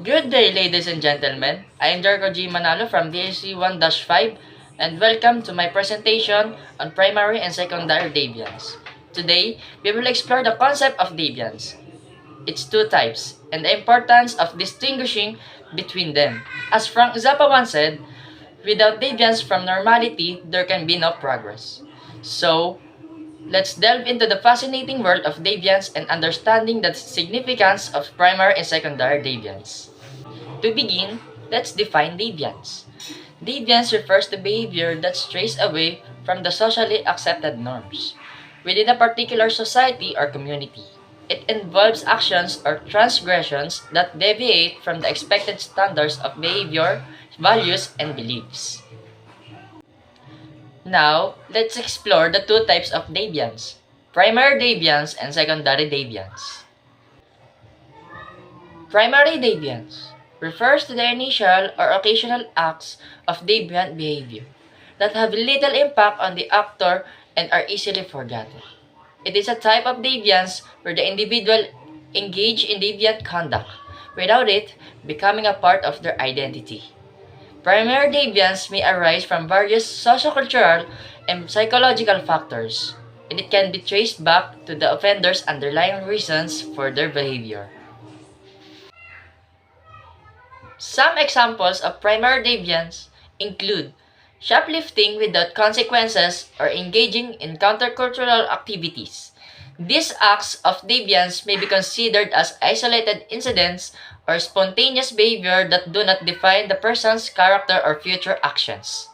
Good day, ladies and gentlemen. I am Jericho Manalo from DSC 1-5 and welcome to my presentation on primary and secondary deviance. Today, we will explore the concept of deviance, its two types, and the importance of distinguishing between them. As Frank Zappa once said, without deviance from normality, there can be no progress. So, let's delve into the fascinating world of deviance and understanding the significance of primary and secondary deviance. To begin, let's define deviance. Deviance refers to behavior that strays away from the socially accepted norms within a particular society or community. It involves actions or transgressions that deviate from the expected standards of behavior, values, and beliefs. Now, let's explore the two types of deviance, primary deviance and secondary deviance. Primary deviance refers to the initial or occasional acts of deviant behavior that have little impact on the actor and are easily forgotten. It is a type of deviance where the individual engage in deviant conduct without it becoming a part of their identity. Primary deviance may arise from various sociocultural and psychological factors, and it can be traced back to the offender's underlying reasons for their behavior. Some examples of primary deviance include shoplifting without consequences or engaging in countercultural activities. These acts of deviance may be considered as isolated incidents or spontaneous behavior that do not define the person's character or future actions.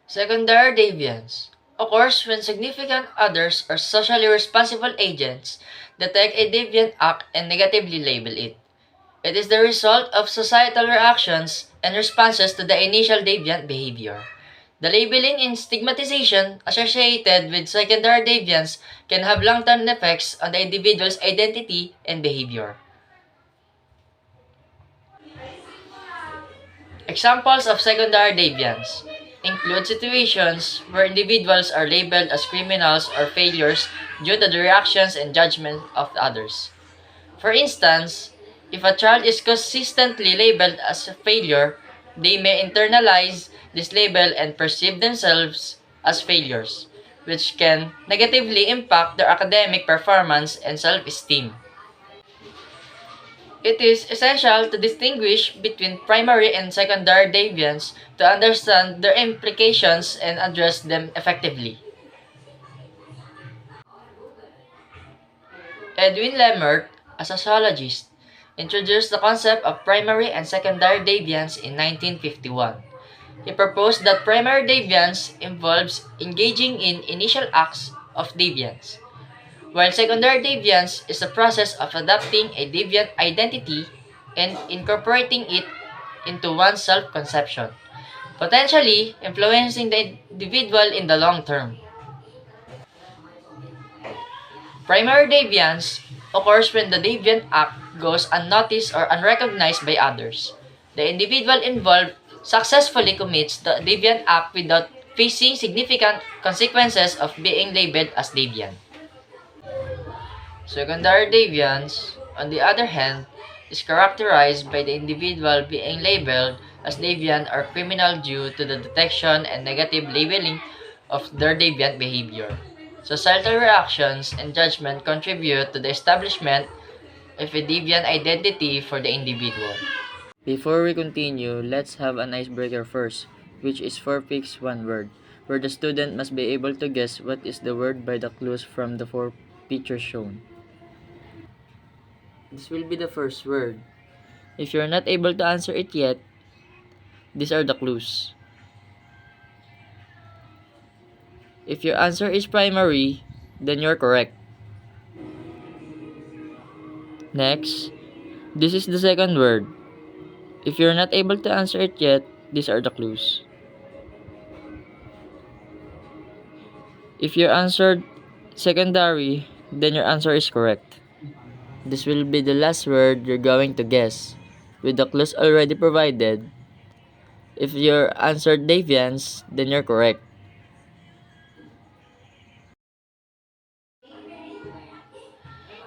Secondary deviance occurs when significant others or socially responsible agents detect a deviant act and negatively label it. It is the result of societal reactions and responses to the initial deviant behavior. The labeling and stigmatization associated with secondary deviance can have long-term effects on the individual's identity and behavior. Examples of secondary deviance include situations where individuals are labeled as criminals or failures due to the reactions and judgment of others. For instance, if a child is consistently labeled as a failure, they may internalize this label and perceive themselves as failures, which can negatively impact their academic performance and self-esteem. It is essential to distinguish between primary and secondary deviance to understand their implications and address them effectively. Edwin Lemert, a sociologist, introduced the concept of primary and secondary deviance in 1951. He proposed that primary deviance involves engaging in initial acts of deviance, while secondary deviance is the process of adopting a deviant identity and incorporating it into one's self-conception, potentially influencing the individual in the long term. Primary deviance occurs when the deviant act goes unnoticed or unrecognized by others. The individual involved successfully commits the deviant act without facing significant consequences of being labeled as deviant. Secondary deviance, on the other hand, is characterized by the individual being labeled as deviant or criminal due to the detection and negative labeling of their deviant behavior. Societal reactions and judgment contribute to the establishment of a deviant identity for the individual. Before we continue, let's have an icebreaker first, which is 4 picks 1 word, where the student must be able to guess what is the word by the clues from the 4 pictures shown. This will be the first word. If you're not able to answer it yet, these are the clues. If your answer is primary, then you're correct. Next, this is the second word. If you're not able to answer it yet, these are the clues. If you answered secondary, then your answer is correct. This will be the last word you're going to guess. With the clues already provided, if you answered deviance, then you're correct.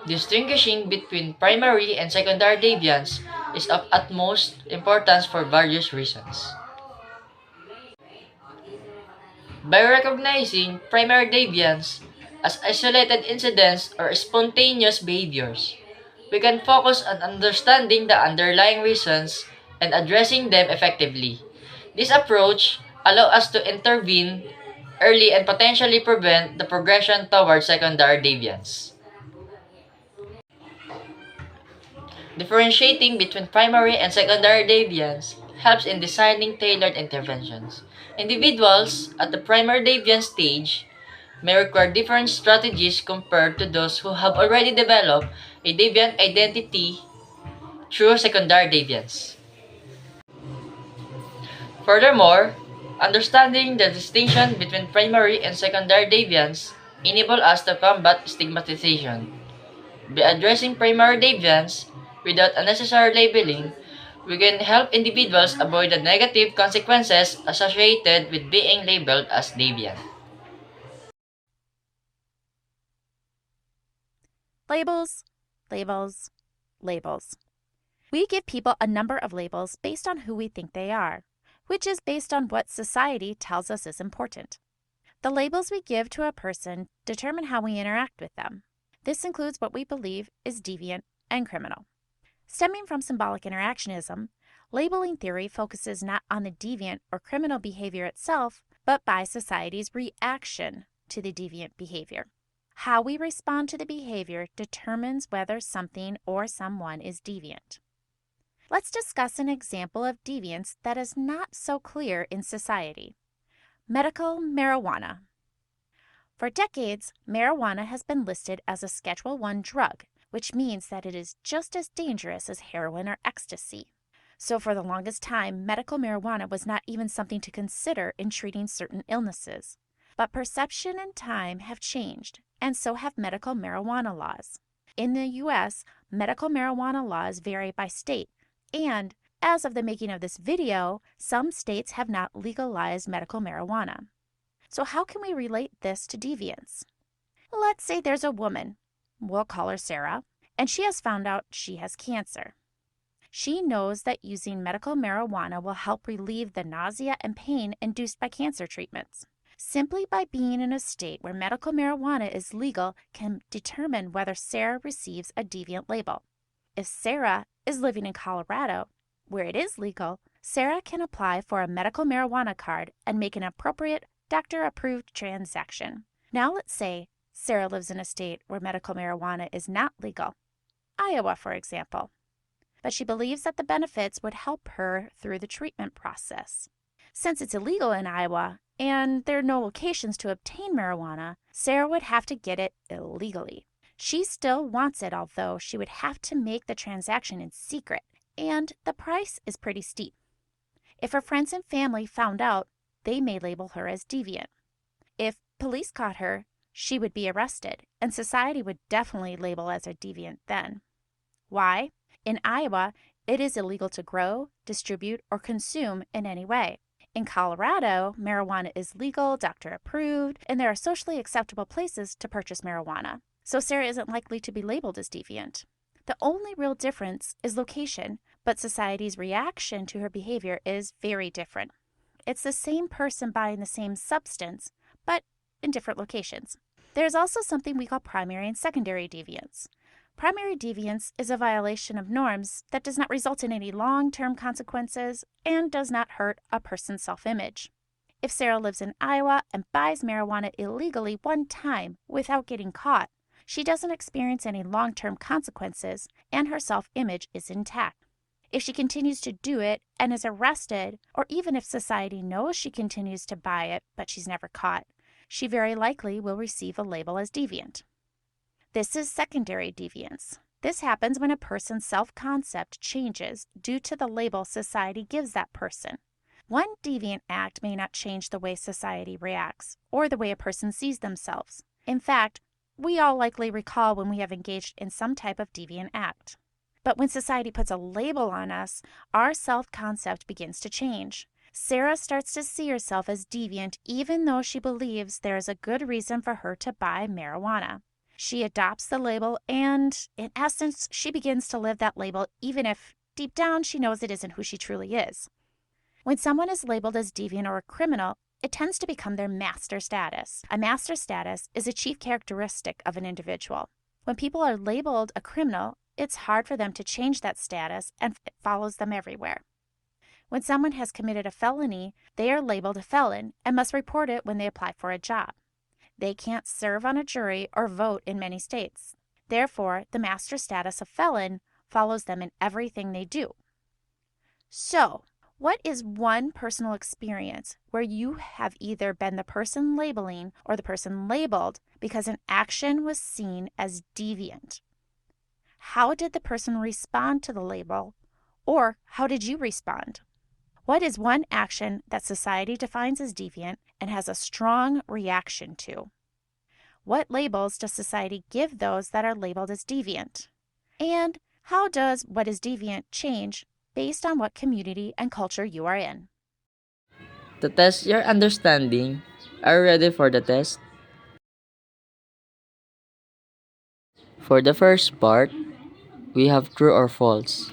Distinguishing between primary and secondary deviance is of utmost importance for various reasons. By recognizing primary deviance as isolated incidents or spontaneous behaviors, we can focus on understanding the underlying reasons and addressing them effectively. This approach allows us to intervene early and potentially prevent the progression towards secondary deviance. Differentiating between primary and secondary deviance helps in designing tailored interventions. Individuals at the primary deviance stage may require different strategies compared to those who have already developed a deviant identity through secondary deviance. Furthermore, understanding the distinction between primary and secondary deviance enable us to combat stigmatization. By addressing primary deviance without unnecessary labeling, we can help individuals avoid the negative consequences associated with being labeled as deviant. Labels, labels, labels. We give people a number of labels based on who we think they are, which is based on what society tells us is important. The labels we give to a person determine how we interact with them. This includes what we believe is deviant and criminal. Stemming from symbolic interactionism, labeling theory focuses not on the deviant or criminal behavior itself, but by society's reaction to the deviant behavior. How we respond to the behavior determines whether something or someone is deviant. Let's discuss an example of deviance that is not so clear in society. Medical marijuana. For decades, marijuana has been listed as a Schedule I drug, which means that it is just as dangerous as heroin or ecstasy. So for the longest time, medical marijuana was not even something to consider in treating certain illnesses. But perception and time have changed, and so have medical marijuana laws. In the U.S., medical marijuana laws vary by state, and as of the making of this video, some states have not legalized medical marijuana. So how can we relate this to deviance? Let's say there's a woman, we'll call her Sarah, and she has found out she has cancer. She knows that using medical marijuana will help relieve the nausea and pain induced by cancer treatments. Simply by being in a state where medical marijuana is legal can determine whether Sarah receives a deviant label. If Sarah is living in Colorado, where it is legal, Sarah can apply for a medical marijuana card and make an appropriate doctor-approved transaction. Now let's say Sarah lives in a state where medical marijuana is not legal, Iowa, for example. But she believes that the benefits would help her through the treatment process. Since it's illegal in Iowa and there are no locations to obtain marijuana, Sarah would have to get it illegally. She still wants it, although she would have to make the transaction in secret, and the price is pretty steep. If her friends and family found out, they may label her as deviant. If police caught her, she would be arrested, and society would definitely label as a deviant then. Why? In Iowa, it is illegal to grow, distribute, or consume in any way. In Colorado, marijuana is legal, doctor approved, and there are socially acceptable places to purchase marijuana. So Sarah isn't likely to be labeled as deviant. The only real difference is location, but society's reaction to her behavior is very different. It's the same person buying the same substance, but in different locations. There's also something we call primary and secondary deviance. Primary deviance is a violation of norms that does not result in any long-term consequences and does not hurt a person's self-image. If Sarah lives in Iowa and buys marijuana illegally one time without getting caught, she doesn't experience any long-term consequences and her self-image is intact. If she continues to do it and is arrested, or even if society knows she continues to buy it but she's never caught, she very likely will receive a label as deviant. This is secondary deviance. This happens when a person's self-concept changes due to the label society gives that person. One deviant act may not change the way society reacts or the way a person sees themselves. In fact, we all likely recall when we have engaged in some type of deviant act. But when society puts a label on us, our self-concept begins to change. Sarah starts to see herself as deviant even though she believes there is a good reason for her to buy marijuana. She adopts the label and, in essence, she begins to live that label even if, deep down, she knows it isn't who she truly is. When someone is labeled as deviant or a criminal, it tends to become their master status. A master status is a chief characteristic of an individual. When people are labeled a criminal, it's hard for them to change that status and it follows them everywhere. When someone has committed a felony, they are labeled a felon and must report it when they apply for a job. They can't serve on a jury or vote in many states. Therefore, the master status of felon follows them in everything they do. So, what is one personal experience where you have either been the person labeling or the person labeled because an action was seen as deviant? How did the person respond to the label, or how did you respond? What is one action that society defines as deviant and has a strong reaction to? What labels does society give those that are labeled as deviant? And how does what is deviant change based on what community and culture you are in? To test your understanding, are you ready for the test? For the first part, we have true or false.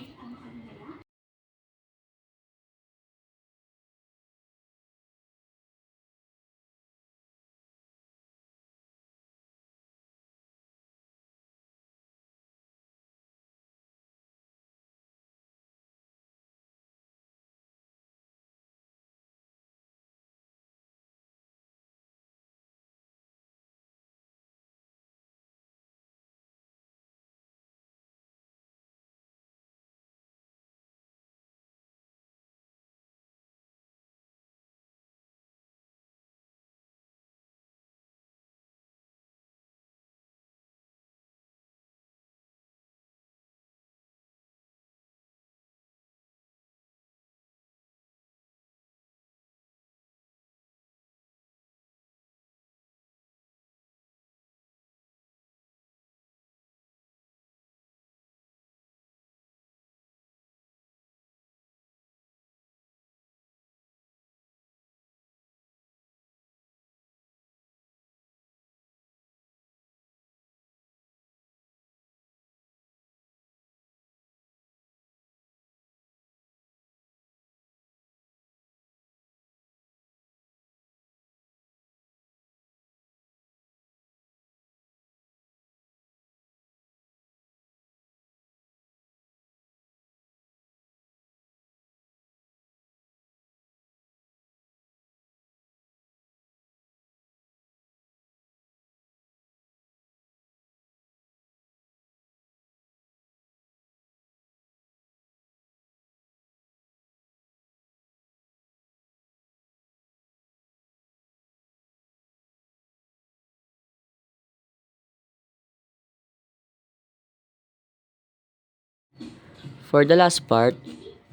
For the last part,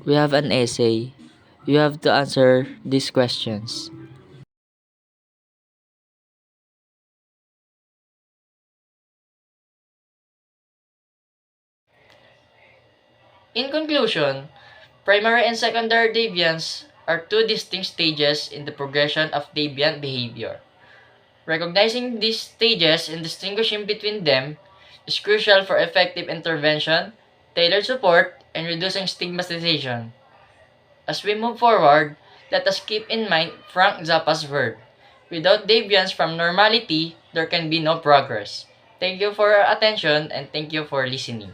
we have an essay. You have to answer these questions. In conclusion, primary and secondary deviance are two distinct stages in the progression of deviant behavior. Recognizing these stages and distinguishing between them is crucial for effective intervention, tailored support, and reducing stigmatization. As we move forward, let us keep in mind Frank Zappa's word: without deviance from normality, there can be no progress. Thank you for your attention and thank you for listening.